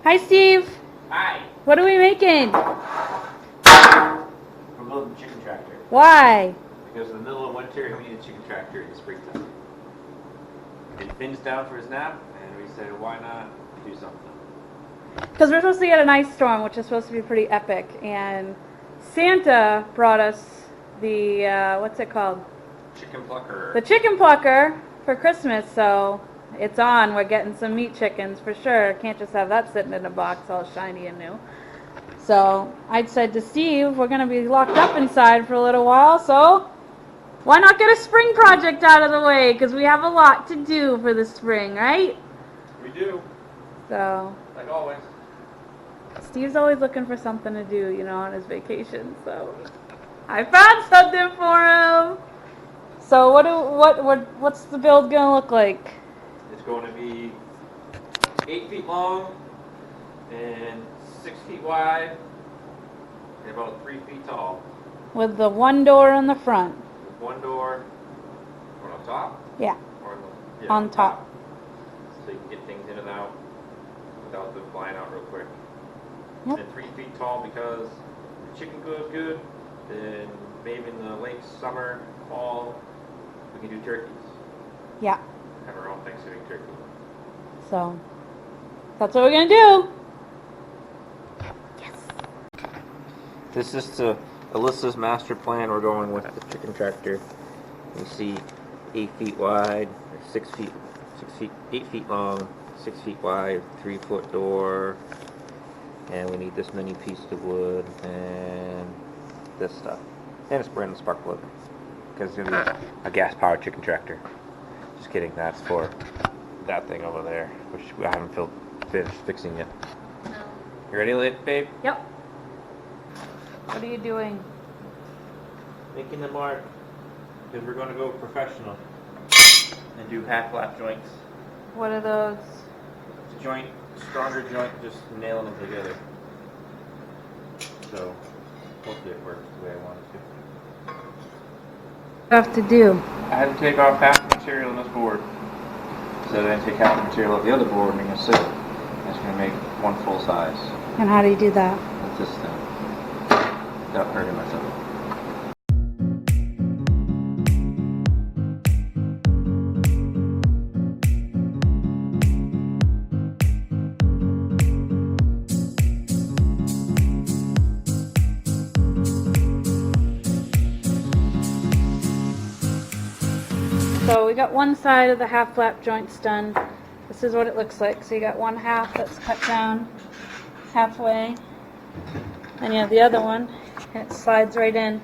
Hi, Steve. Hi. What are we making? We're building a chicken tractor. Why? Because in the middle of winter, we need a chicken tractor in the springtime. And Finn's down for his nap, and we said, why not do something? Because we're supposed to get an ice storm, which is supposed to be pretty epic. And Santa brought us the, what's it called? Chicken plucker. The chicken plucker for Christmas, so it's on. We're getting some meat chickens for sure. Can't just have that sitting in a box all shiny and new. So I said to Steve, we're going to be locked up inside for a little while, so why not get a spring project out of the way? Because we have a lot to do for the spring, right? We do. So Like always. Steve's always looking for something to do, you know, on his vacation. So I found something for him. So what's the build gonna look like? It's going to be 8 feet long and 6 feet wide and about 3 feet tall. With the one door in the front. With one door on top? Yeah. Or on top. So you can get things in and out without them flying out real quick. Yep. And 3 feet tall because the chicken goes good. Then maybe in the late summer, fall, we can do turkeys. Yeah. Have our own Thanksgiving turkey. So that's what we're gonna do. Yes. This is to Alyssa's master plan. We're going with the chicken tractor. You see 8 feet wide, 8 feet long, 6 feet wide, 3 foot door, and we need this many pieces of wood and this stuff. And it's brand new spark plug because it's gonna be a gas powered chicken tractor. Just kidding, that's for that thing over there, which I haven't finished fixing yet. No. You ready, babe? Yep. What are you doing? Making the mark, because we're going to go professional and do half lap joints. What are those? It's a joint, stronger joint, just nailing them together. So hopefully it works the way I want it to. What do you have to do? I had to take off half the material on this board. So then take half the material off the other board and I'm going to sit it. That's going to make one full size. And how do you do that? With this thing. Without hurting myself. So we got one side of the half flap joints done. This is what it looks like. So you got one half that's cut down halfway. And you have the other one, and it slides right in.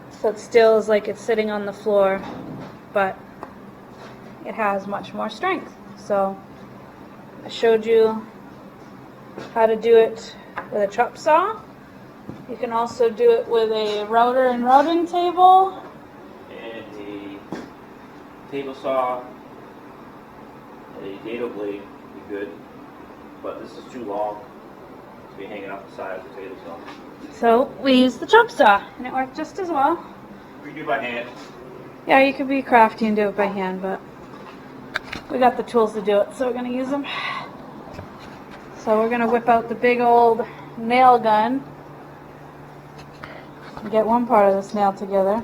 So it still is like it's sitting on the floor, but it has much more strength. So I showed you how to do it with a chop saw. You can also do it with a router and routing table. And a table saw, a dado blade would be good, but this is too long to be hanging off the side of the table saw. So we use the chop saw, and it worked just as well. We do by hand. Yeah, you could be crafty and do it by hand, but we got the tools to do it, so we're going to use them. So we're going to whip out the big old nail gun and get one part of this nail together.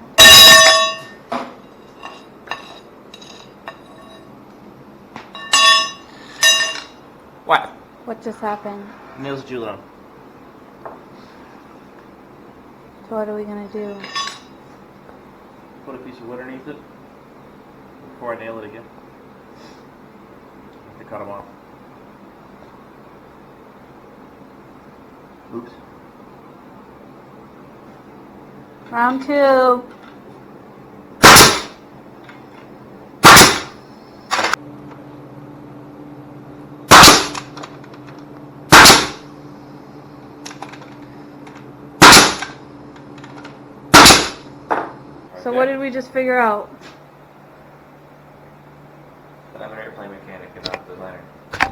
What? What just happened? Nails too long. So what are we going to do? Put a piece of wood underneath it before I nail it again. To cut them off. Oops. Round two. So what did we just figure out? But I'm an airplane mechanic and not a designer.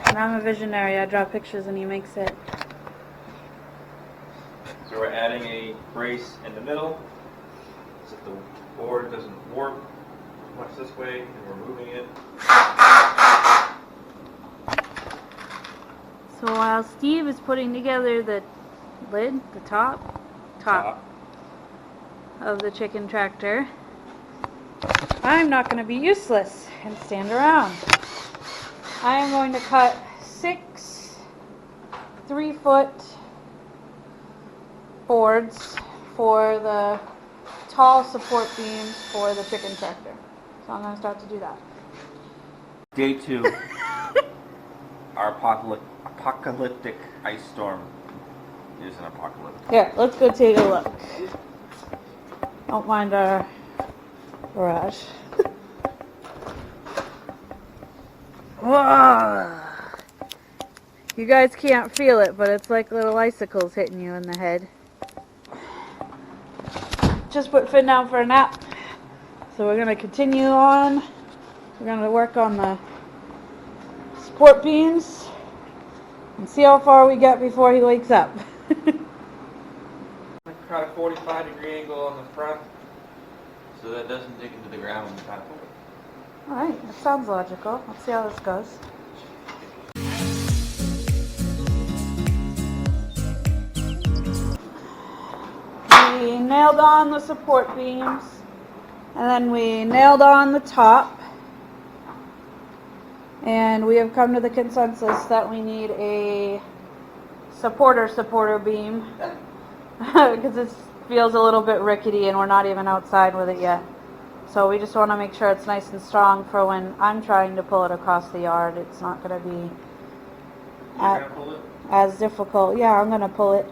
And I'm a visionary. I draw pictures and he makes it. So we're adding a brace in the middle so that the board doesn't warp much this way, and we're moving it. So while Steve is putting together the lid, the top of the chicken tractor, I'm not going to be useless and stand around. I am going to cut 6 3-foot boards for the tall support beams for the chicken tractor. So I'm going to start to do that. Day 2. Our apocalyptic ice storm is an apocalypse. Here, let's go take a look. Don't mind our garage. Whoa! You guys can't feel it, but it's like little icicles hitting you in the head. Just put Finn down for a nap. So we're going to continue on. We're going to work on the support beams and see how far we get before he wakes up. Try a 45-degree angle on the front so that it doesn't dig into the ground when you try to pull it. Alright, that sounds logical. Let's see how this goes. We nailed on the support beams, and then we nailed on the top, and we have come to the consensus that we need a supporter beam because it feels a little bit rickety and we're not even outside with it yet. So we just want to make sure it's nice and strong for when I'm trying to pull it across the yard. It's not going to be as difficult. Yeah, I'm going to pull it.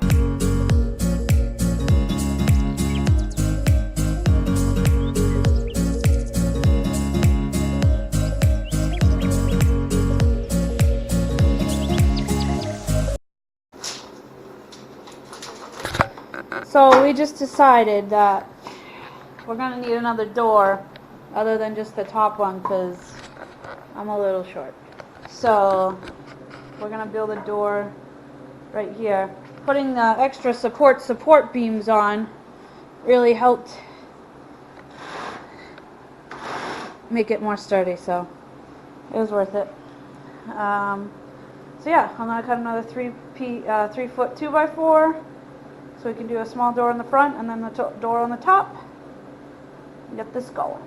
So we just decided that we're going to need another door other than just the top one because I'm a little short. So we're going to build a door right here. Putting the extra support beams on really helped make it more sturdy, so it was worth it. So yeah, I'm going to cut another 3-foot 2x4 so we can do a small door in the front and then the door on the top. Get this going.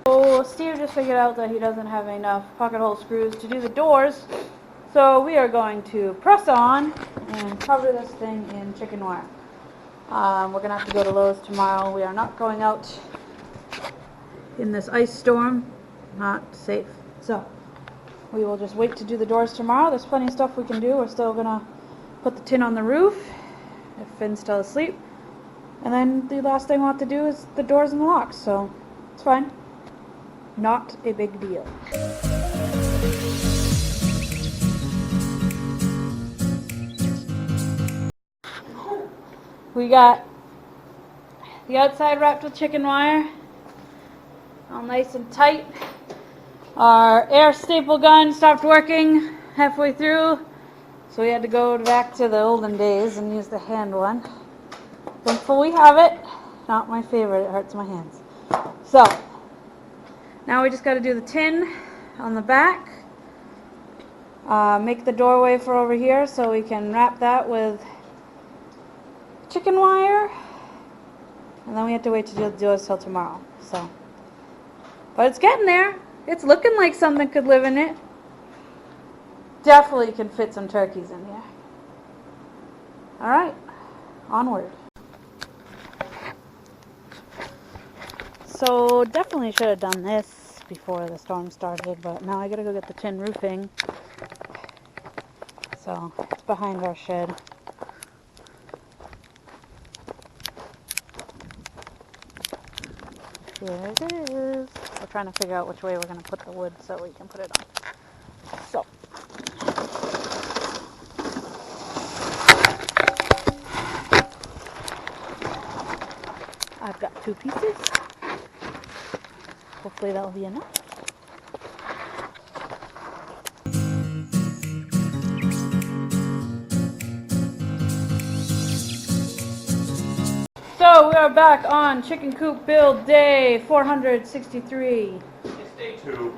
So Steve just figured out that he doesn't have enough pocket hole screws to do the doors, so we are going to press on and cover this thing in chicken wire. We're gonna have to go to Lowe's tomorrow. We are not going out in this ice storm. Not safe. So we will just wait to do the doors tomorrow. There's plenty of stuff we can do. We're still gonna put the tin on the roof if Finn's still asleep. And then the last thing we'll have to do is the doors and the locks, so it's fine. Not a big deal. We got the outside wrapped with chicken wire, all nice and tight. Our air staple gun stopped working halfway through, so we had to go back to the olden days and use the hand one. Thankful we have it. Not my favorite, it hurts my hands. So, now we just got to do the tin on the back. Make the doorway for over here so we can wrap that with chicken wire. And then we have to wait to do the doors till tomorrow. So, but it's getting there. It's looking like something could live in it. Definitely can fit some turkeys in here. Alright, onward. So definitely should have done this before the storm started, but now I gotta go get the tin roofing. So it's behind our shed. Here it is. We're trying to figure out which way we're gonna put the wood so we can put it on. So I've got 2 pieces. Hopefully that'll be enough. So we are back on chicken coop build day 463. It's day 2.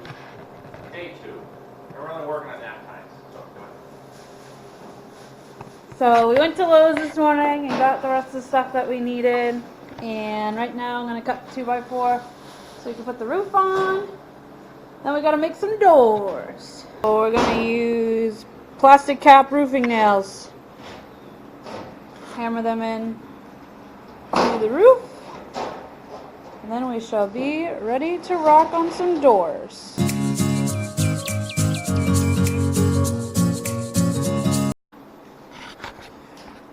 Day 2. And we're only working at nap times. So So we went to Lowe's this morning and got the rest of the stuff that we needed. And right now I'm going to cut the 2x4 so we can put the roof on. Then we got to make some doors. So we're going to use plastic cap roofing nails. Hammer them in to the roof. And then we shall be ready to rock on some doors.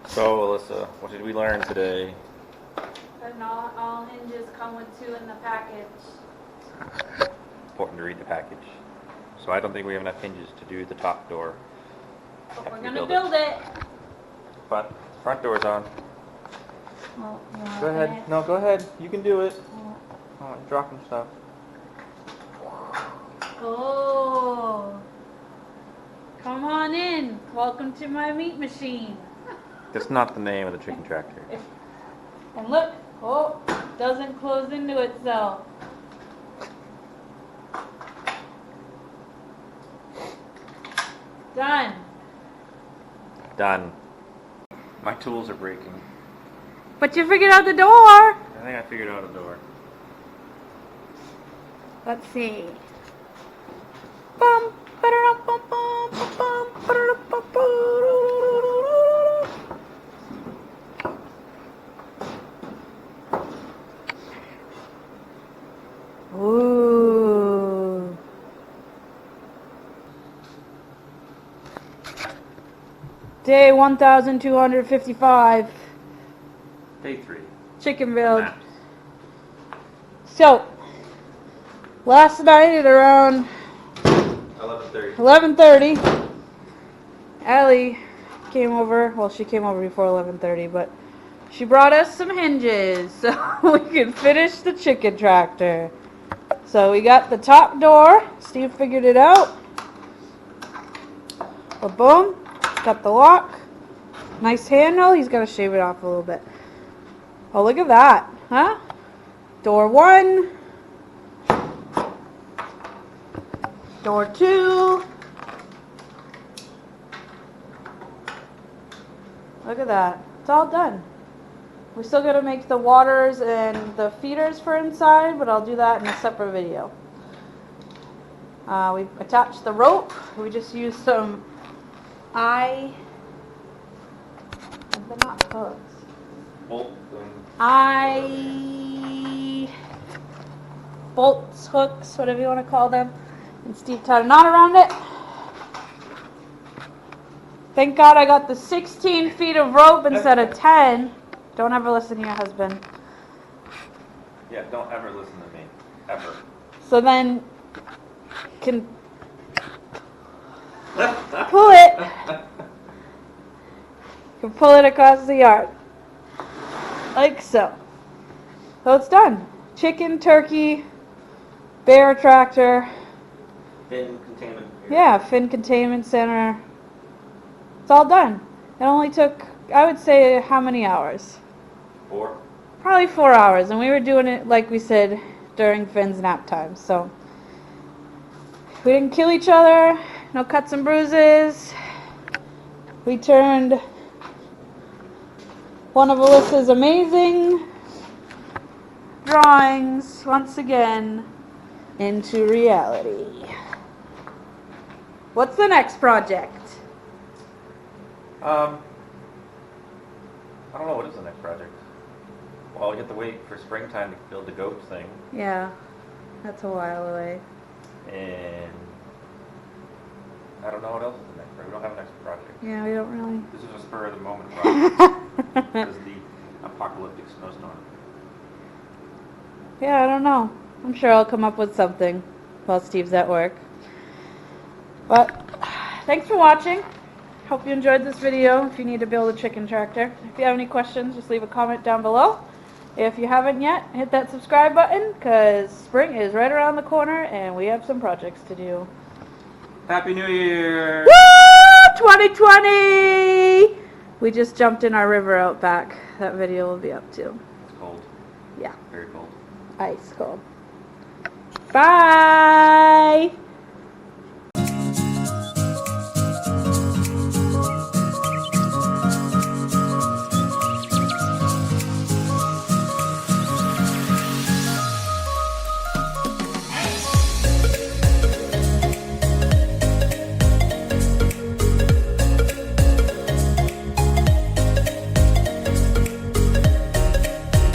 So, Alyssa, what did we learn today? That not all hinges come with 2 in the package. Important to read the package. So I don't think we have enough hinges to do the top door. But After we're we going to build build it. But the front door's on. Well, you wanna Go open ahead. it? No, go ahead. You can do it. Oh. Oh, you're dropping stuff. Oh. Come on in. Welcome to my meat machine. That's not the name of the chicken tractor. And look, oh, it doesn't close into itself. Done. Done. My tools are breaking. But you figured out the door. I think I figured out a door. Let's see. Bum, ba-da-dum, bum, bum, bum, bum, ba-da-dum, bum, bum. Ooh. Day 1255. Day 3. Chicken build. Maps. So, last night at around 11:30. 11:30, Allie came over. Well, she came over before 11:30, but she brought us some hinges so we could finish the chicken tractor. So we got the top door. Steve figured it out. But boom, got the lock. Nice handle. He's got to shave it off a little bit. Oh, look at that, huh? Door 1. Door 2. Look at that. It's all done. We still got to make the waters and the feeders for inside, but I'll do that in a separate video. We attached the rope. We just used some they're not hooks. Bolt. Bolts, hooks, whatever you want to call them. And Steve tied a knot around it. Thank God I got the 16 feet of rope instead of 10. Don't ever listen to your husband. Yeah, don't ever listen to me. Ever. So then, can pull it. Can pull it across the yard. Like so. So it's done. Chicken, turkey, bear tractor. Fin containment. Yeah, fin containment center. It's all done. It only took, I would say, how many hours? 4. Probably 4 hours. And we were doing it, like we said, during Finn's nap time. So we didn't kill each other. No cuts and bruises. We turned one of Alyssa's amazing drawings once again into reality. What's the next project? I don't know, what is the next project? Well, we have to wait for springtime to build the goat thing. Yeah, that's a while away. And I don't know what else is the next project. We don't have a next project. Yeah, we don't really. This is a spur of the moment project. This is the apocalyptic snowstorm. Yeah, I don't know. I'm sure I'll come up with something while Steve's at work. But thanks for watching. Hope you enjoyed this video. If you need to build a chicken tractor, if you have any questions, just leave a comment down below. If you haven't yet, hit that subscribe button because spring is right around the corner and we have some projects to do. Happy New Year! Woo! 2020! We just jumped in our river out back. That video will be up too. It's cold. Yeah, Very cold. ice cold. Bye!